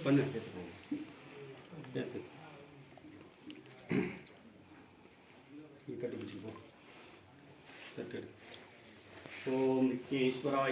பண்ணு நீ தட்டி பிடிச்சிப்போ தட்டு. ஓம் விக்னேஸ்வராய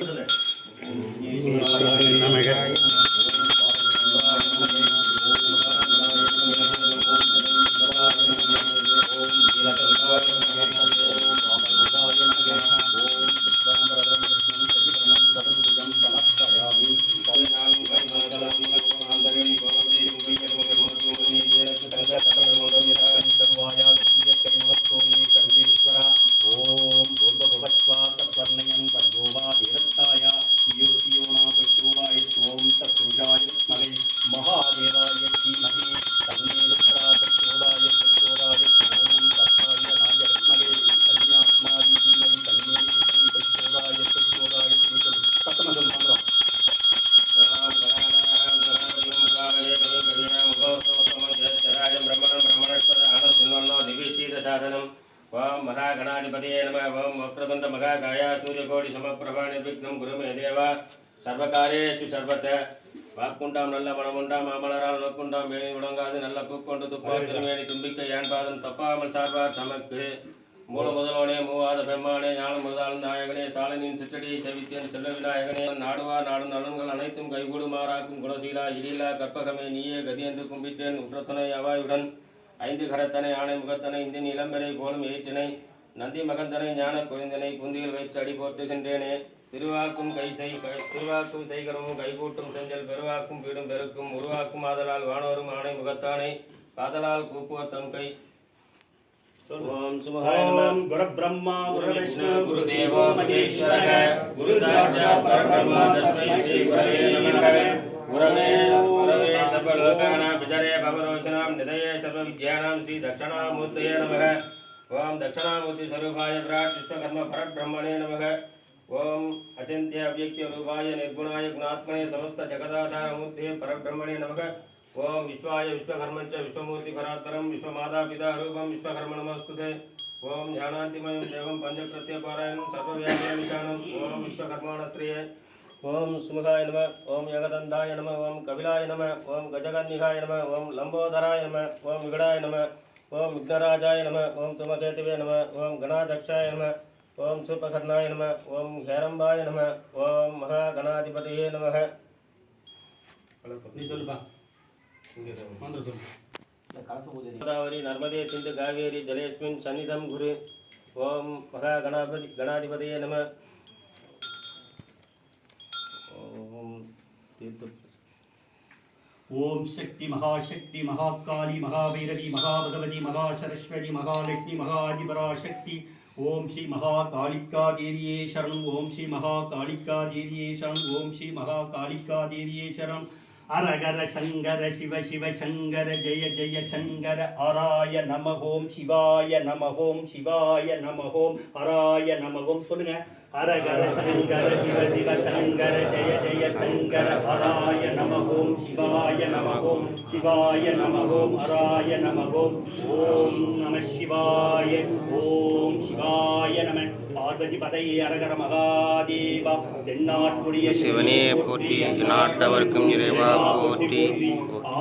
महागणाधिपतये नमः। ओं वक्रतुण्ड महाकाय सूर्यकोटि समप्रभा निर्विघ्नं कुरु मे देव सर्वकार्येषु सर्वदा வாக்குண்டாம் நல்ல மனமுண்டாம் மாமலரால் நோக்குண்டாம் வேணி முடங்காது நல்ல பூக்கொண்டு துப்பால் திருமேனி தும்பிக்கை யான் பாதம் தப்பாமல் சார்பார் தமக்கு மூல முதல்வனே மூவாத பெம்மானே ஞானம் முதலாளன் நாயகனே சாலனின் சிற்றடியை செவித்தேன் செல்ல விநாயகனே நாடுவார் நாடும் நலன்கள் அனைத்தும் கைகூடுமாறாக்கும் குணசீலா இடிலா கற்பகமே நீயே கதி என்று கும்பிட்டேன் உற்றத்துணை அவாயுடன் ஐந்து கரத்தனை ஆணை முகத்தனை இந்தின் இளம்பெறை போலும் ஏற்றினை நந்தி மகந்தனை ஞான குழந்தனை புந்தியில் வைத்து அடி போற்றுகின்றேனே திருவாக்கும் திருவாக்கும் செய்கரமும் கைகூட்டும் செஞ்சல் பெருவாக்கும் வீடும் பெருக்கும் உருவாக்கும் ஆதலால் வானோரும் ஆணை முகத்தானை காதலால் கூப்புவர் தம் கை. ஓம் சுமஹாய நமः. குரு பிரம்மா குரு விஷ்ணு குரு தேவோ மகேஸ்வரः குரு சாட்சாத் பரபிரம்ம தஸ்மை ஸ்ரீ குரவே நமः. குரவே குரவே சர்வலோகானாம் விஜயே பவரோகிணாம் நிதயே சர்வ வித்யானாம் ஸ்ரீ தட்சிணாமூர்த்தயே நமः. ஓம் தட்சிணாமூர்த்தி ஸ்வரூபாய விராட் விஸ்வகர்ம பரபிரம்மணே நமः. ओम अचिंत्य अव्यक्त्य रूपाय निर्गुणाय गुणात्मने समस्त जगदाधारमूर्ते परब्रह्मणे नमः. ओम विश्वाय विश्वकर्मञ्च विश्वमूर्ति परात्परं विश्वमाता पिता रूपं विश्वकर्म नमस्तुते. ओम ज्ञानान्तिमयं देवं पंचकृत्यपारायणं सर्वव्यापीनिशानं ओम विश्वकर्माणश्रेय. ओम सुमुखाय नमः. ओम जगदन्धाय नमः. ओम कपिलाय नमः. ओम गजगन्निकाय नमः. ओम लंबोदराय नमः. ओम विगडाय नमः. ओम विघ्नराजाय नमः. ओम तुमकेतवे नमः. ओम गणाध्यक्षाय नमः. ओम सूर्पकर्णाय नमः. ओम हेरंबाय नमः. ओम महागणाधिपतये नमः. गोदावरी नर्मदे सिंधु कावेरी जलेस्मिन् सन्निधं गुरु. ओम महागणाधिपतये नमः. ओम शक्ति महाशक्ति महाकाली महाभैरवी महाभगवती महासरस्वती महालक्ष्मी महादिपराशक्ति. ओम श्री महाकालिका देविये शरणं. ओम श्री महाकालिका देविये शरणं. ओम श्री महाकालिका देविये शरणं. हरहर शंकर शिव शिव शंकर जय जय शंकर हराय नमः. ओम शिवाय नमः. ओम शिवाय नमः. ओम हराय नमः. ओम சொல்லுங்க. हरहर शंकर शिव शिव शंकर जय जय शंकर हराय नमः. ओम शिवाय नमः. ओम शिवाय नमः. ओम हराय नमः. ओम नमः शिवाय. ओम शिवाय नमः. பார்வதி பதையே அரகர மகாதேவா. தென்னாட்டுடைய சிவனே போற்றி நாட்டவர்க்கும் இறைவா போற்றி.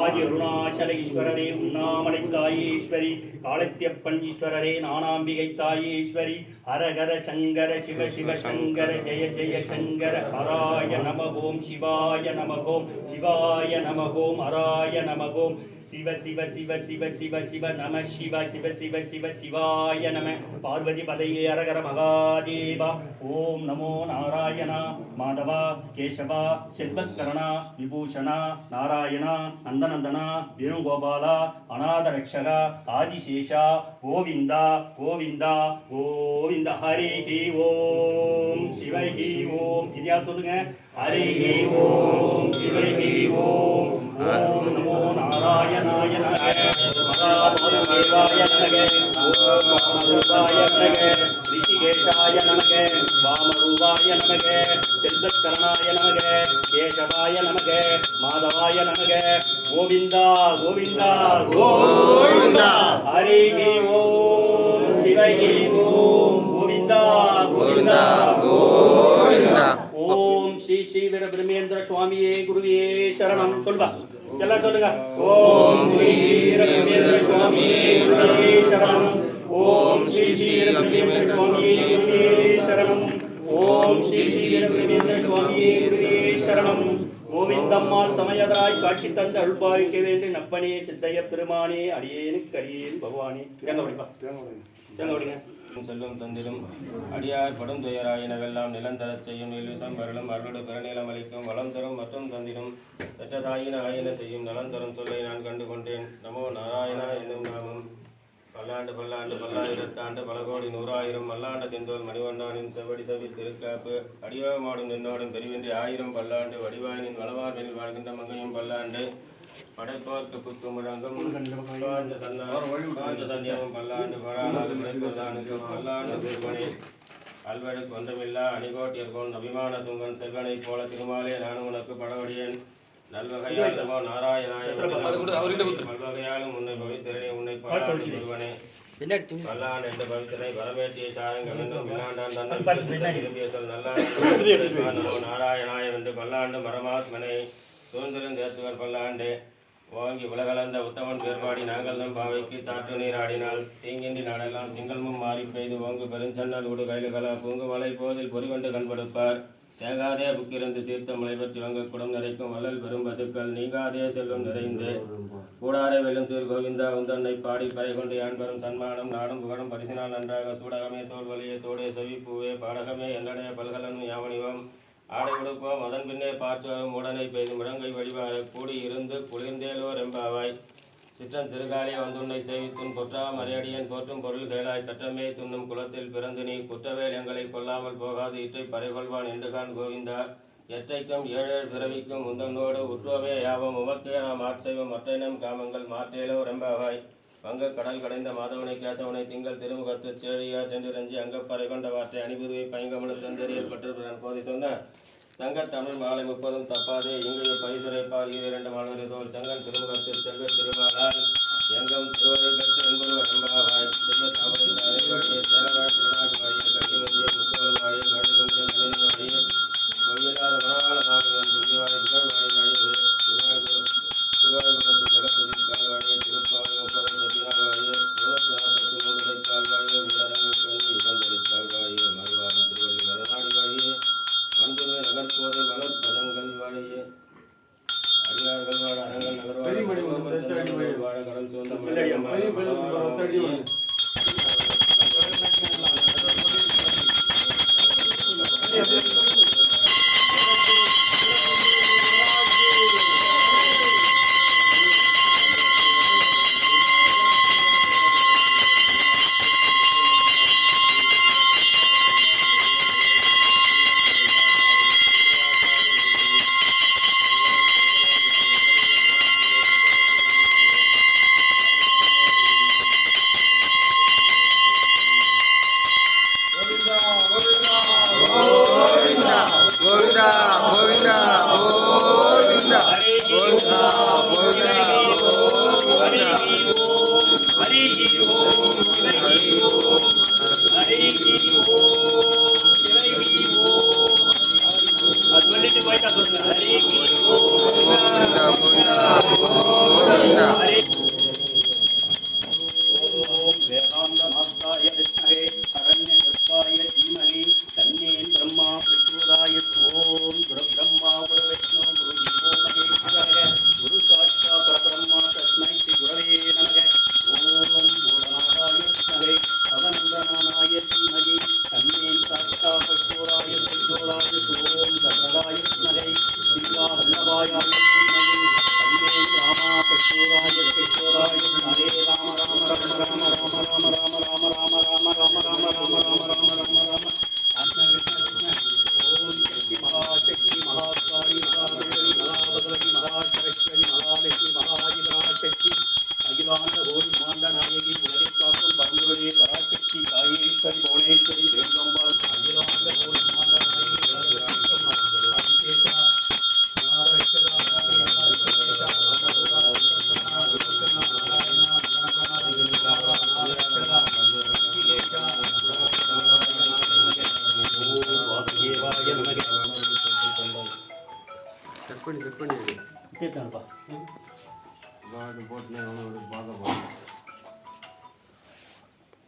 ஆதி அருணாச்சல ஈஸ்வரரே உண்ணாமலை தாயேஸ்வரி காலத்தியப்பன் ஈஸ்வரரே நானாம்பிகை தாயேஸ்வரி. ஹரஹர சங்கர சிவ சிவ சங்கர ஜெய ஜெய சங்கர ஹராய நம. ஓம் சிவாய நம. ஓம் சிவாய நம. ஓம் ஹராய நம. ஓம் சிவ சிவ சிவ சிவ சிவ சிவ நம சிவ சிவ சிவ சிவ சிவாய நம. பார்வதி பதையே அரகர மகாதேவா. ஓம் நமோ நாராயணா மாதவா கேசவா செல்வத்கரணா விபூஷணா நாராயணா நந்தநந்தனா வேணுகோபாலா அநாத ரக்ஷகா ஆதிசேஷா கோவிந்தா கோவிந்தா கோவிந்த. ஹரிஹி ஓம் சிவஹி ஓம். இதையா சொல்லுங்க. ஹரிஹி ஓம் சிவஹி ஓம். ஓம் நமோ நாராயணாய நமக. மகாதேவாய நமக. ஓம் வாமரூபாய நமக. ரிஷிகேஷாய நமக. வாமரூபாய நமக. செல்வத்கரணாய நமக. கேசவாய நமக. மாதவாய நமக. கோவிந்தா கோவிந்தா கோவிந்தா. ஹரிஹி ஓம் சிவஹி ஓம். கோவிந்தா கோவிந்தா கோவிந்தா. ஓம் ஸ்ரீ ஸ்ரீ வீர பிரம்மேந்திர சுவாமியே குருவே சரணம். சொல்வா. வந்து அருள்பாலிக்க வேண்டும் நப்பனே சித்தைய பெருமானே அடியேனுக்கு அடியேன் பகவானே. தேங்க ஓடிப்பா, தேங்க ஓடிங்க. செல்வம் தந்திடும் அடியார் படும் துயராயினவெல்லாம் நிலந்தரச் செய்யும் நிலுசம் வருளும் அருளோடு பெருநிலம் அளிக்கும் வளம் தரும் மற்றும் தந்திடும் பெற்றதாயின ஆயின செய்யும் நலம் தரும் சொல்லை நான் கண்டு கொண்டேன். நமோ நாராயணா என்னும் நாமம் பல்லாண்டு பல்லாண்டு பல்லாயிரத்தாண்டு பல கோடி நூறாயிரம் மல்லாண்ட தெந்தோல் மணிவண்ணானின் செவடி செவி திருக்காப்பு அடியோமாடும் நின்னோடும் பெருவின்றி ஆயிரம் பல்லாண்டு வடிவாயினின் வளவார்களில் வாழ்கின்ற மங்கையும் பல்லாண்டு படைப்போர்க்கு புத்து முழங்கும் காஞ்ச சன்னியாவும் பல்லாண்டு பழாளாது படைப்பதானுக்கு பல்லாண்டு திருப்பணி அல்வெடுக்கு ஒன்றுமில்லா அணிகோட்டியர்கோன் அபிமான துங்கன் செல்வனைப் போல திருமாலே நானும் உனக்கு படவடியேன் நல்வகையால் நமோ நாராயணாய பல்வகையாலும் உன்னை பவித்திரனே உன்னை பல்லாண்டு திருவனே பல்லாண்டு என்ற பவித்திரனை வரமேற்றிய சாயங்கம் என்றும் பின்னாண்டான் தன்னை விரும்பிய சொல் நல்லாண்டு நமோ நாராயணாய என்று பல்லாண்டு மரமாத்மனை சுதந்திரம் தேர்த்துவர் பல்லாண்டு ஓங்கி உலகளந்த உத்தமன் பேர்பாடி நாங்கள் நம் பாவைக்கு சாற்று நீர் ஆடினால் தீங்கின்றி நாடெல்லாம் திங்கள்மும் மாறி பெய்து ஓங்கு பெருஞ்சன்னல் உடு கைலுகளா பூங்கு மலை போதில் பொறிகொண்டு கண்படுப்பார் தேங்காதே புக்கிருந்து சீர்த்த மலை பற்றி வங்க குடம் நிறைக்கும் வள்ளல் பெரும் பசுக்கள் நீங்காதே செல்வம் நிறைந்து கூடாரை வெல்லும் சீர் கோவிந்தா உந்தன்னை பாடி பறை கொண்டு யான் பெறும் சன்மானம் நாடும் புகழும் பரிசினால் நன்றாக சூடகமே தோல் வலியே தோடே செவிப்பூவே பாடகமே என்னடைய பல்கலன் யாவணிவம் ஆடை கொடுப்போம் அதன் பின்னே பார்ச்சோரும் உடனே பெய்து முழங்கை வடிவார கூடி இருந்து குளிர்ந்தேலோர் எம்பாவாய் சிற்றன் சிறுகாலே வந்துன்னை சேவித்துன் பொற்றா மறையடியன் போற்றும் பொருள் கேளாய் கற்றமே துண்ணும் குலத்தில் பிறந்து நீ குற்றவேல் எங்களை கொல்லாமல் போகாது இற்றை பறைகொள்வான் என்றுகான் கோவிந்தா எற்றைக்கும் ஏழேழு பிறவிக்கும் முந்தனோடு உற்றோமே யாவும் உமக்கே நாம் ஆட்சேவம் மற்றைனம் காமங்கள் மாற்றேலோர் எம்பாவாய் வங்கக் கடல் கடைந்த மாதவனை கேசவனை திங்கள் திருமுகத்து சேழியார் சென்று ரஞ்சி அங்கப்பறை கொண்ட வார்த்தை அணிபுதுவை பைங்கமனு தந்தெறியல் பற்று போதை சொன்ன சங்கத்தமிழ் மாலை 30 தப்பாதே இங்கைய பரிசுரைப்பால் 2 மாணவரை தோல் சங்கன் திருமுகத்தில் செல்வ திருமாலால் எங்கும் திருவருள் பெற்று என்பவர் எம்பாவாய் செல்வ தாமரை தாரை வாழிய சேனவாய் திருநாடு வாழிய கட்டிவந்திய முத்தோல் வாழிய கடுகுந்த நளினி வாழிய பொய்யிலாத மணவாள மாமகன் புதிவாய் புகழ் வாழி வாழியது திருவாயுபுரத்து ஜெகத்துதி கால்வாழிய திருப்பாவை 30 தப்பினால் வாழிய 243 கால்வாழிய வீரரங்கு கண்ணி இவந்தளி கால்வாழிய மறுவாரம் திருவள்ளி வரநாடி வாழிய மண்டுவே நகர்போதை மலர் பதங்கள் வாழிய அடியார்கள் வாழ அரங்கல் நகர்வாழ வாழ கடல் சோந்த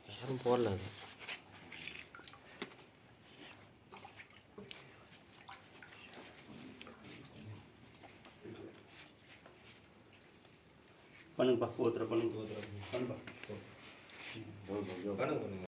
யாரும் போடல அது. பண்ணுங்கப்பா ஒருத்தர் பண்ணுங்க பண்ணுப்பா கணக்கு பண்ணுங்க